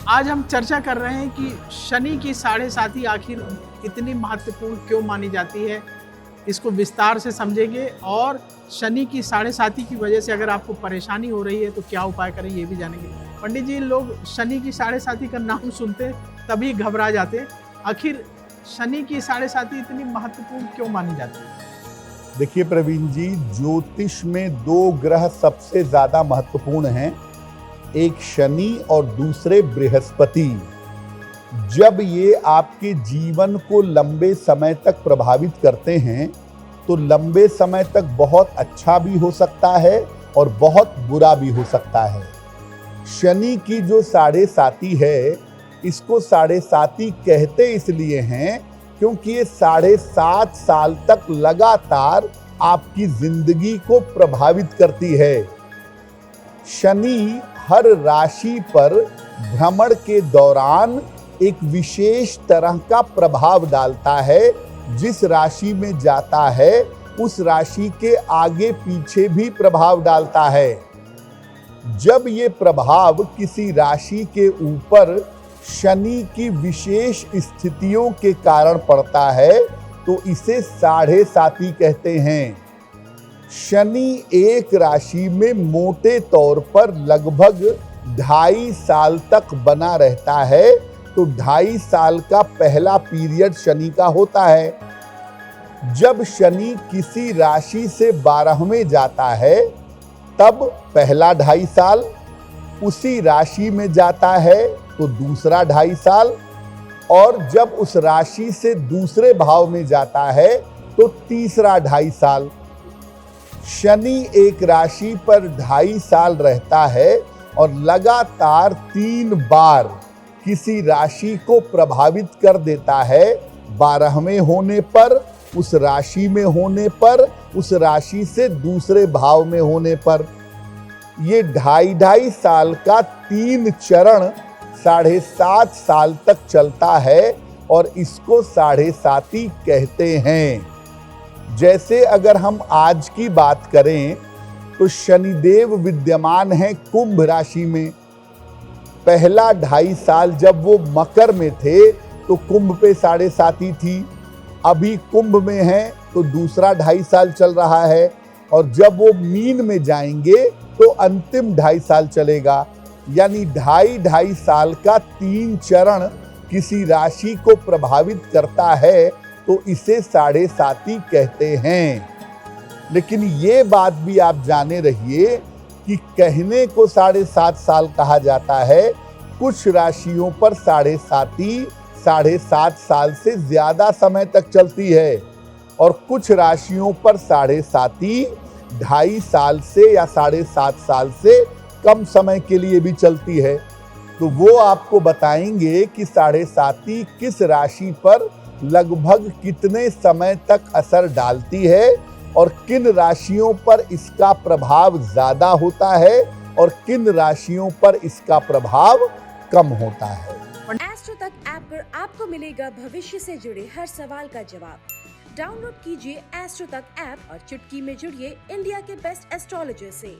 आज हम चर्चा कर रहे हैं कि शनि की साढ़े साती आखिर इतनी महत्वपूर्ण क्यों मानी जाती है। इसको विस्तार से समझेंगे और शनि की साढ़े साती की वजह से अगर आपको परेशानी हो रही है तो क्या उपाय करें ये भी जानेंगे। पंडित जी, लोग शनि की साढ़े साती का नाम सुनते तभी घबरा जाते। आखिर शनि की साढ़े साती इतनी महत्वपूर्ण क्यों मानी जाती है? देखिए प्रवीण जी, ज्योतिष में दो ग्रह सबसे ज्यादा महत्वपूर्ण हैं, एक शनि और दूसरे बृहस्पति। जब ये आपके जीवन को लंबे समय तक प्रभावित करते हैं तो लंबे समय तक बहुत अच्छा भी हो सकता है और बहुत बुरा भी हो सकता है। शनि की जो साढ़े साती है, इसको साढ़े साती कहते इसलिए हैं क्योंकि ये 7.5 साल तक लगातार आपकी जिंदगी को प्रभावित करती है। शनि हर राशि पर भ्रमण के दौरान एक विशेष तरह का प्रभाव डालता है। जिस राशि में जाता है उस राशि के आगे पीछे भी प्रभाव डालता है। जब ये प्रभाव किसी राशि के ऊपर शनि की विशेष स्थितियों के कारण पड़ता है तो इसे साढ़े साती कहते हैं। शनि एक राशि में मोटे तौर पर लगभग 2.5 साल तक बना रहता है, तो 2.5 साल का पहला पीरियड शनि का होता है। जब शनि किसी राशि से 12वें जाता है तब पहला 2.5 साल, उसी राशि में जाता है तो दूसरा 2.5 साल, और जब उस राशि से दूसरे भाव में जाता है तो तीसरा 2.5 साल। शनि एक राशि पर 2.5 साल रहता है और लगातार 3 बार किसी राशि को प्रभावित कर देता है। 12वें होने पर, उस राशि में होने पर, उस राशि से दूसरे भाव में होने पर। ये 2.5 साल का 3 चरण 7.5 साल तक चलता है और इसको साढ़े साती कहते हैं। जैसे अगर हम आज की बात करें तो शनिदेव विद्यमान है कुंभ राशि में। पहला 2.5 साल जब वो मकर में थे तो कुंभ पे साढ़े साती थी। अभी कुंभ में है तो दूसरा 2.5 साल चल रहा है, और जब वो मीन में जाएंगे तो अंतिम 2.5 साल चलेगा। यानी 2.5 साल का 3 चरण किसी राशि को प्रभावित करता है तो इसे साढ़े साती कहते हैं। लेकिन ये बात भी आप जाने रहिए कि कहने को 7.5 साल कहा जाता है, कुछ राशियों पर साढ़े साती 7.5 साल से ज्यादा समय तक चलती है, और कुछ राशियों पर साढ़े साती 2.5 साल से या 7.5 साल से कम समय के लिए भी चलती है। तो वो आपको बताएंगे कि साढ़े साती किस राशि पर लगभग कितने समय तक असर डालती है और किन राशियों पर इसका प्रभाव ज्यादा होता है और किन राशियों पर इसका प्रभाव कम होता है। एस्ट्रो तक ऐप पर आपको मिलेगा भविष्य से जुड़े हर सवाल का जवाब। डाउनलोड कीजिए एस्ट्रो तक ऐप और चुटकी में जुड़िए इंडिया के बेस्ट एस्ट्रोलॉजर से।